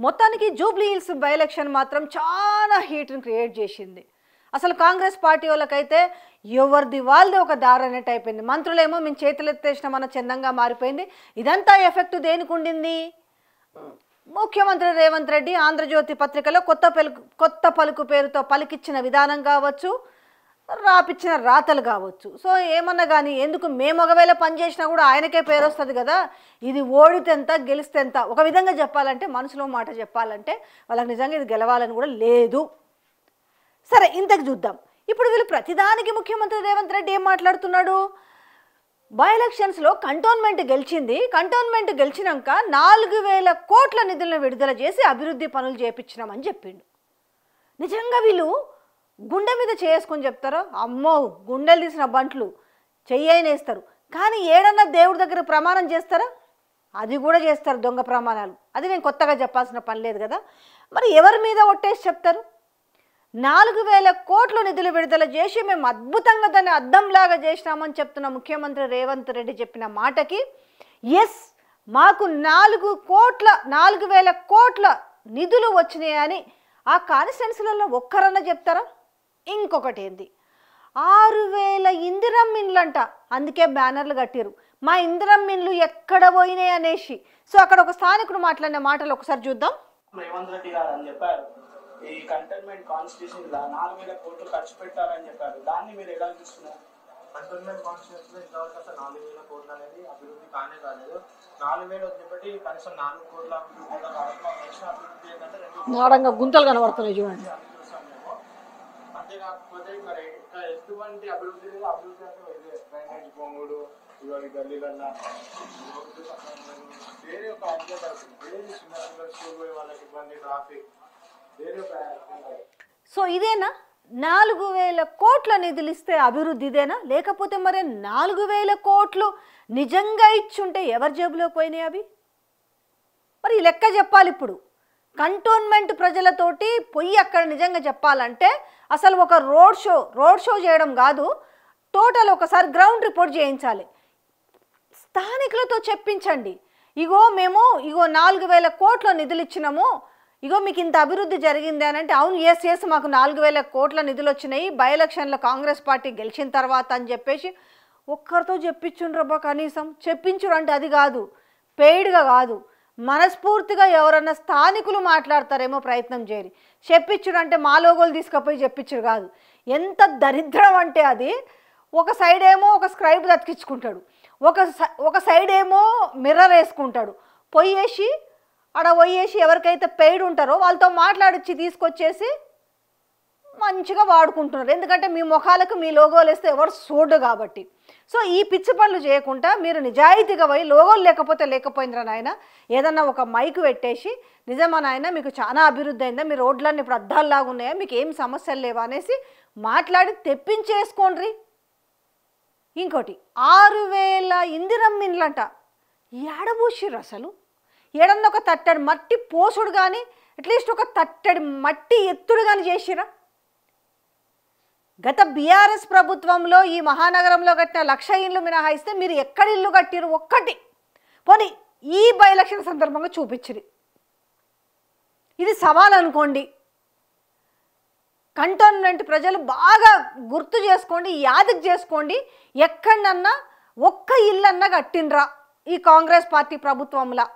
మొత్తానికి Jubilee hills by election మాత్రం చాలా హీట్ని క్రియేట్ చేసింది. అసలు కాంగ్రెస్ పార్టీ వాళ్ళకైతే ఎవరిది వాళ్ళది ఒక దారి అన్నట్టు అయిపోయింది. మంత్రులేమో మేము చేతులెత్తేసిన మన చందంగా మారిపోయింది. ఇదంతా ఎఫెక్ట్ దేనికి ఉండింది? ముఖ్యమంత్రి రేవంత్ రెడ్డి ఆంధ్రజ్యోతి పత్రికలో కొత్త పలుకు పేరుతో పలికిచ్చిన విధానం కావచ్చు, రాపిచ్చిన రాతలు కావచ్చు. సో ఏమన్నా కానీ ఎందుకు మేము ఒకవేళ పనిచేసినా కూడా ఆయనకే పేరు వస్తుంది కదా. ఇది ఓడితే ఎంత గెలిస్తే ఎంత. ఒక విధంగా చెప్పాలంటే మనసులో మాట చెప్పాలంటే వాళ్ళకి నిజంగా ఇది గెలవాలని కూడా లేదు. సరే ఇంతకు చూద్దాం. ఇప్పుడు వీళ్ళు ప్రతిదానికి ముఖ్యమంత్రి రేవంత్ రెడ్డి ఏం మాట్లాడుతున్నాడు? బై ఎలక్షన్స్లో కంటోన్మెంట్ గెలిచింది. కంటోన్మెంట్ గెలిచినాక 4000 కోట్ల నిధులను విడుదల చేసి అభివృద్ధి పనులు చేపించినామని చెప్పిండు. నిజంగా వీళ్ళు గుండె మీద చేసుకొని చెప్తారో? అమ్మో గుండెలు తీసిన బంట్లు చెయ్యనేస్తారు. కానీ ఏడన్నా దేవుడి దగ్గర ప్రమాణం చేస్తారా? అది కూడా చేస్తారు, దొంగ ప్రమాణాలు. అది నేను కొత్తగా చెప్పాల్సిన పని లేదు కదా. మరి ఎవరి మీద ఒట్టేసి చెప్తారు? 4000 కోట్ల నిధులు విడుదల చేసి మేము అద్భుతంగా దాన్ని అద్దంలాగా చేసినామని చెప్తున్న ముఖ్యమంత్రి రేవంత్ రెడ్డి చెప్పిన మాటకి ఎస్ మాకు 4000 కోట్ల నిధులు వచ్చినాయని ఆ కాన్స్టిట్యున్సీలలో ఒక్కరన్నా చెప్తారా? ఇంకొకటి ఏంది, 6000 ఇందిరమ్మ ఇండ్లు అంట. అందుకే బ్యానర్లు కట్టారు, మా ఇందిరమ్మ ఇండ్లు ఎక్కడ పోయినాయి అనేసి. సో అక్కడ ఒక స్థానికుడు మాట్లాడిన మాటలు ఒకసారి చూద్దాం. రేవంత్ రెడ్డి గారు అని చెప్పారు, ఈ కంటోన్మెంట్ కాన్స్టిట్యూషన్ 4000 కోట్లు ఖర్చు పెట్టాలని చెప్పారు. దాన్ని మీరు ఎలా చూస్తున్నారు? కంటోన్మెంట్ కాన్స్టిట్యూషన్ ఇంతవరకు అసలు 4000 కోట్లు అనేది అభివృద్ధి కానే కాలేదు. 4000 వదిలిపెట్టి కనీసం 4 కోట్ల అభివృద్ధి కూడా కావాలి. మాకు నెక్స్ట్ అభివృద్ధి ఏంటంటే గుంతలు కనబడుతున్నాయి చూడండి. అంతేకాకపోతే మరి ఎటువంటి అభివృద్ధి లేదు. అభివృద్ధి అంటే డ్రైనేజ్ పొంగుడు, ఇవాళ గల్లీలన్నా వేరే ఒక అంశం, వేరే చిన్న స్కూల్ పోయే వాళ్ళకి ఇబ్బంది, ట్రాఫిక్, వేరే ఒక. సో ఇదేనా 4000 కోట్ల నిధులు ఇస్తే అభివృద్ధి ఇదేనా? లేకపోతే మరి 4000 కోట్లు నిజంగా ఇచ్చుంటే ఎవరి జేబులోకి పోయినాయి అవి? మరి లెక్క చెప్పాలి. ఇప్పుడు కంటోన్మెంట్ ప్రజలతోటి పోయి అక్కడ నిజంగా చెప్పాలంటే అసలు ఒక రోడ్ షో చేయడం కాదు, టోటల్ ఒకసారి గ్రౌండ్ రిపోర్ట్ చేయించాలి. స్థానికులతో చెప్పించండి, ఇగో మేము 4000 కోట్ల నిధులు ఇచ్చినాము, ఇగో మీకు ఇంత అభివృద్ధి జరిగింది అని అంటే అవును ఎస్ మాకు 4000 కోట్ల నిధులు వచ్చినాయి బై ఎలక్షన్లో కాంగ్రెస్ పార్టీ గెలిచిన తర్వాత అని చెప్పేసి ఒక్కరితో చెప్పించుండ్రబ్బా. కనీసం చెప్పించురు అంటే అది కాదు, పెయిడ్గా కాదు, మనస్ఫూర్తిగా ఎవరన్నా స్థానికులు మాట్లాడతారేమో ప్రయత్నం చేయరు. చెప్పించుడు అంటే మా లోగోలు తీసుకుపోయి చెప్పించుడు కాదు. ఎంత దరిద్రం అంటే అది. ఒక సైడ్ ఏమో ఒక స్క్రైబ్ దతికించుకుంటాడు, ఒక సైడ్ ఏమో మిర్రర్ వేసుకుంటాడు. పోయేసి ఎవరికైతే పెయిడ్ ఉంటారో వాళ్ళతో మాట్లాడిచ్చి తీసుకొచ్చేసి మంచిగా వాడుకుంటున్నారు. ఎందుకంటే మీ ముఖాలకు మీ లోగోలు వేస్తే ఎవరు చూడు కాబట్టి. సో ఈ పిచ్చి పనులు చేయకుండా మీరు నిజాయితీగా పోయి లోగోలు లేకపోయిందిరా నాయన, ఏదన్నా ఒక మైకు పెట్టేసి నిజమా నాయన మీకు చాలా అభివృద్ధి అయిందా, మీ రోడ్లన్నీ ఇప్పుడు అద్దాల్లాగా ఉన్నాయా, మీకు ఏం సమస్యలు లేవా అనేసి మాట్లాడి తెప్పించేసుకోండి. ఇంకోటి 6000 ఇందిరమ్మ ఇండ్లంట. ఏడబూసిర్రు అసలు? ఏడన్నా ఒక తట్టడి మట్టి పోసుడు కానీ అట్లీస్ట్ ఒక తట్టడి మట్టి ఎత్తుడు కానీ చేసిరా? గత బీఆర్ఎస్ ప్రభుత్వంలో ఈ మహానగరంలో కట్టిన 1,00,000 ఇండ్లు మినహాయిస్తే మీరు ఎక్కడ ఇల్లు కట్టిరు? ఒక్కటి పోనీ ఈ బై ఎలక్షన్ సందర్భంగా చూపించిరి. ఇది సవాల్ అనుకోండి. కంటోన్మెంట్ ప్రజలు బాగా గుర్తు చేసుకోండి, యాదకు చేసుకోండి. ఎక్కడన్నా ఒక్క ఇల్లన్నా కట్టినరా ఈ కాంగ్రెస్ పార్టీ ప్రభుత్వంలో?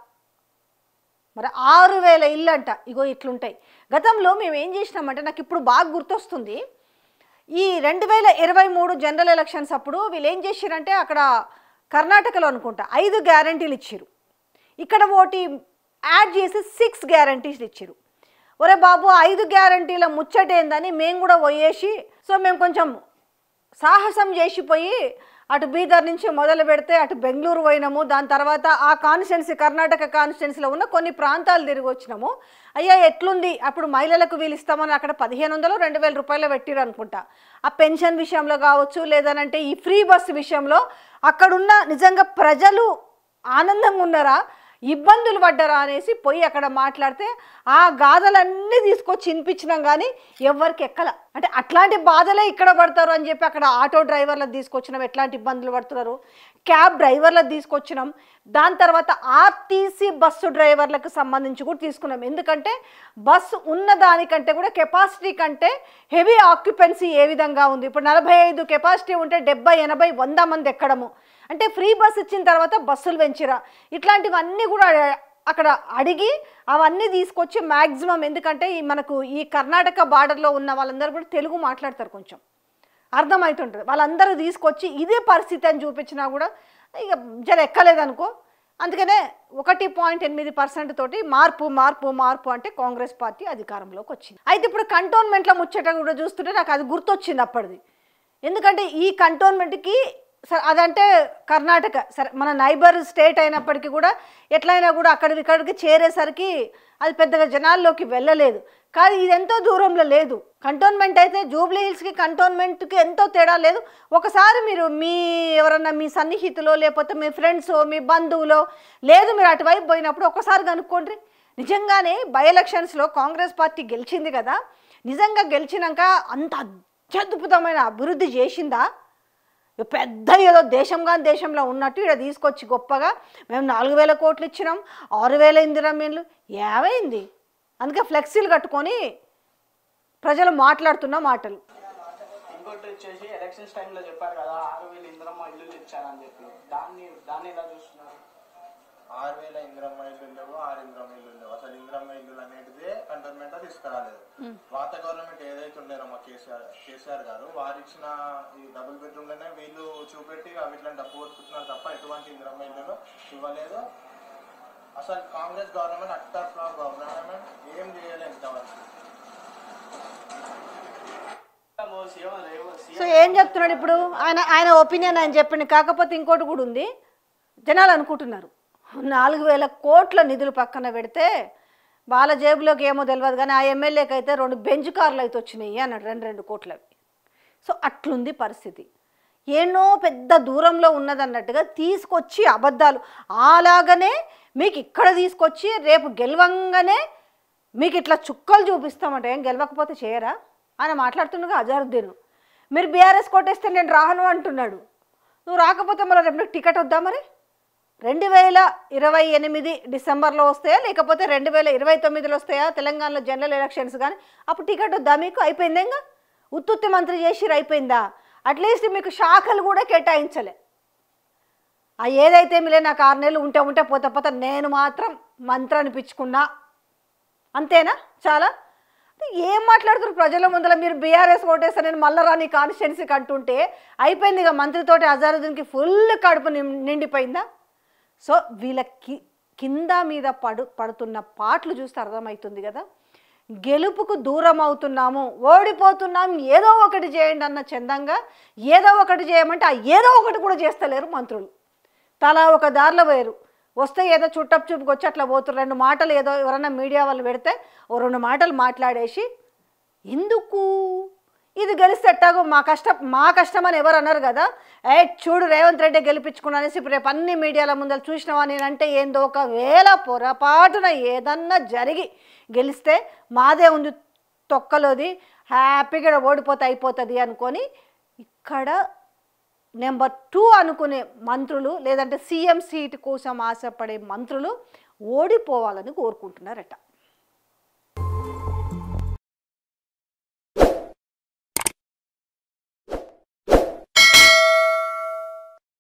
మరి 6000 ఇల్లు అంట. ఇగో ఇట్లుంటాయి. గతంలో మేము ఏం చేసినామంటే నాకు ఇప్పుడు బాగా గుర్తొస్తుంది, ఈ 2023 జనరల్ ఎలక్షన్స్ అప్పుడు వీళ్ళు ఏం చేసిరంటే అక్కడ కర్ణాటకలో అనుకుంటా 5 గ్యారంటీలు ఇచ్చారు. ఇక్కడ ఒకటి యాడ్ చేసి 6 గ్యారంటీలు ఇచ్చారు. ఒరే బాబు 5 గ్యారంటీల ముచ్చటేందని మేము కూడా పోయేసి, సో మేము కొంచెం సాహసం చేసిపోయి అటు బీదర్ నుంచి మొదలు పెడితే అటు బెంగళూరు పోయినాము. దాని తర్వాత ఆ కాన్స్టిట్యున్సీ కర్ణాటక కాన్స్టిట్యున్సీలో ఉన్న కొన్ని ప్రాంతాలు తిరిగి వచ్చినాము. అయ్యా ఎట్లుంది అప్పుడు మహిళలకు వీళ్ళు ఇస్తామని అక్కడ 1500-2000 రూపాయలు పెట్టిరు అనుకుంటా. ఆ పెన్షన్ విషయంలో కావచ్చు, లేదనంటే ఈ ఫ్రీ బస్సు విషయంలో అక్కడున్న నిజంగా ప్రజలు ఆనందంగా ఉన్నారా? ఇబ్బందులు పడ్డరా అనేసి పోయి అక్కడ మాట్లాడితే ఆ గాథలన్నీ తీసుకొచ్చి వినిపించినాం కానీ ఎవరికి ఎక్కల. అంటే అట్లాంటి బాధలే ఇక్కడ పడతారు అని చెప్పి అక్కడ ఆటో డ్రైవర్లకు తీసుకొచ్చినాం, ఎట్లాంటి ఇబ్బందులు పడుతున్నారు, క్యాబ్ డ్రైవర్లకు తీసుకొచ్చినాం, దాని తర్వాత ఆర్టీసీ బస్సు డ్రైవర్లకు సంబంధించి కూడా తీసుకున్నాం. ఎందుకంటే బస్సు ఉన్న దానికంటే కూడా కెపాసిటీ కంటే హెవీ ఆక్యుపెన్సీ ఏ విధంగా ఉంది. ఇప్పుడు 45 కెపాసిటీ ఉంటే 70, 80, 100 మంది ఎక్కడము. అంటే ఫ్రీ బస్ ఇచ్చిన తర్వాత బస్సులు పెంచిరా, ఇట్లాంటివన్నీ కూడా అక్కడ అడిగి అవన్నీ తీసుకొచ్చి మ్యాక్సిమం, ఎందుకంటే మనకు ఈ కర్ణాటక బార్డర్లో ఉన్న వాళ్ళందరూ కూడా తెలుగు మాట్లాడతారు, కొంచెం అర్థమవుతుంటుంది, వాళ్ళందరూ తీసుకొచ్చి ఇదే పరిస్థితి అని చూపించినా కూడా ఇక జర ఎక్కలేదనుకో. అందుకనే 1.8% తోటి మార్పు అంటే కాంగ్రెస్ పార్టీ అధికారంలోకి వచ్చింది. అయితే ఇప్పుడు కంటోన్మెంట్ల ముచ్చట కూడా చూస్తుంటే నాకు అది గుర్తొచ్చింది అప్పటిది. ఎందుకంటే ఈ కంటోన్మెంట్కి సరే అదంటే కర్ణాటక, సరే మన నైబర్ స్టేట్ అయినప్పటికీ కూడా ఎట్లయినా కూడా ఇక్కడికి చేరేసరికి అది పెద్దగా జనాల్లోకి వెళ్ళలేదు. కానీ ఇది ఎంతో దూరంలో లేదు. కంటోన్మెంట్ అయితే జూబ్లీ హిల్స్కి కంటోన్మెంట్కి ఎంతో తేడా లేదు. ఒకసారి మీరు ఎవరన్నా మీ సన్నిహితులో లేకపోతే మీ ఫ్రెండ్స్ మీ బంధువులో లేదు మీరు అటువైపు పోయినప్పుడు ఒకసారి కనుక్కోండి. నిజంగానే బై ఎలక్షన్స్లో కాంగ్రెస్ పార్టీ గెలిచింది కదా, నిజంగా గెలిచినాక అంత అత్యద్భుతమైన అభివృద్ధి చేసిందా? పెద్ద ఏదో దేశంలో ఉన్నట్టు ఇక్కడ తీసుకొచ్చి గొప్పగా మేము 4,000 కోట్లు ఇచ్చినాం, 6,000 ఇందిరమ్మ ఇళ్ళు ఏమైంది? అందుకే ఫ్లెక్సీలు కట్టుకొని ప్రజలు మాట్లాడుతున్న మాటలు. ఇంకోటి వచ్చేసి ఎలక్షన్స్ టైంలో చెప్పారు కదా 6,000 ఇందిరమ్మ ఇల్లు ఇచ్చారని చెప్పి, దాన్ని ఎలా చూస్తున్నారు? 6,000 ఇందిరమ్మ ఇల్లు లేవు, 6 ఇందిరమ్మ ఇల్లు లేవు. అసలు ఇందిరమ్మ ఇల్లు అనేది కంటోన్మెంట్ తీసుకురాలేదు. పాత గవర్నమెంట్ ఏదైతే ఉండేనో మా కేసీఆర్ గారు వారు ఇచ్చిన ఈ డబుల్ బెడ్రూమ్లోనే వీళ్ళు చూపెట్టి వీటిని డబ్బు కొట్టుకుంటున్నారు తప్ప ఎటువంటి ఇందిరమ్మ ఇల్లు ఇవ్వలేదు. అసలు Congress government utter flop government ఏం చేయలేదు ఇంతవరకు. సో ఏం చెప్తున్నాడు ఇప్పుడు ఆయన ఒపీనియన్ ఆయన చెప్పింది. కాకపోతే ఇంకోటి కూడా ఉంది, జనాలు అనుకుంటున్నారు 4,000 కోట్ల నిధులు పక్కన పెడితే వాళ్ళ జేబులోకి ఏమో తెలియదు కానీ ఆ ఎమ్మెల్యేకి అయితే 2 బెంచ్ కార్లు అయితే వచ్చినాయి అన్నాడు, 2 కోట్లవి. సో అట్లుంది పరిస్థితి. ఏనో పెద్ద దూరంలో ఉన్నదన్నట్టుగా తీసుకొచ్చి అబద్ధాలు అలాగనే మీకు ఇక్కడ తీసుకొచ్చి రేపు గెలవంగానే మీకు ఇట్లా చుక్కలు చూపిస్తామంటే ఏం గెలవకపోతే చేయరా అని మాట్లాడుతుండగా అజరుద్దీన్. మీరు బీఆర్ఎస్ కొట్టేస్తే నేను రాను అంటున్నాడు. నువ్వు రాకపోతే మళ్ళీ రేపు నీకు టికెట్ వద్దా? మరి 2028 డిసెంబర్లో వస్తాయా లేకపోతే 2029లో వస్తాయా తెలంగాణలో జనరల్ ఎలక్షన్స్? కానీ అప్పుడు టికెట్ వద్దా మీకు? అయిపోయిందా? ఇంకా ఉత్తుత్తి మంత్రి చేసిరు అయిపోయిందా? అట్లీస్ట్ మీకు శాఖలు కూడా కేటాయించలే. ఏదైతే మీలే నాకు 6 నెలలు ఉంటే పోతే నేను మాత్రం మంత్రి అనిపించుకున్నా అంతేనా? చాలా ఏం మాట్లాడుతున్నారు ప్రజల ముందర? మీరు బీఆర్ఎస్ ఓటేస్తా నేను మళ్ళా రాని కాన్స్టిట్యున్సీకి అంటుంటే అయిపోయింది ఇక మంత్రితోటి అజారుద్దీన్కి ఫుల్ కడుపు నిండిపోయిందా? సో వీళ్ళకి కింద మీద పడుతున్న పాటలు చూస్తే అర్థమవుతుంది కదా, గెలుపుకు దూరం అవుతున్నాము, ఓడిపోతున్నాం, ఏదో ఒకటి చేయండి అన్న చందంగా ఏదో ఒకటి చేయమంటే ఆ ఏదో ఒకటి కూడా చేస్తలేరు మంత్రులు. తలా ఒక దారిలో పోయారు, వస్తే ఏదో చుట్టపు చూపుకి వచ్చి అట్లా పోతున్నారు. 2 మాటలు ఏదో ఎవరన్నా మీడియా వాళ్ళు పెడితే 2 మాటలు మాట్లాడేసి ఎందుకు ఇది గెలిస్తే ఎట్టాగో మా కష్టం అని ఎవరు అన్నారు కదా, చూడు రేవంత్ రెడ్డి గెలిపించుకున్నా అనేసి రేపు అన్ని మీడియాల ముందర చూసినావా నేనంటే ఏందో ఒకవేళ పొరపాటున ఏదన్నా జరిగి గెలిస్తే మాదే ఉంది తొక్కలోది, హ్యాపీగా ఓడిపోతే అయిపోతుంది అనుకొని ఇక్కడ నెంబర్ 2 అనుకునే మంత్రులు లేదంటే సీఎం సీట్ కోసం ఆశపడే మంత్రులు ఓడిపోవాలని కోరుకుంటున్నారట.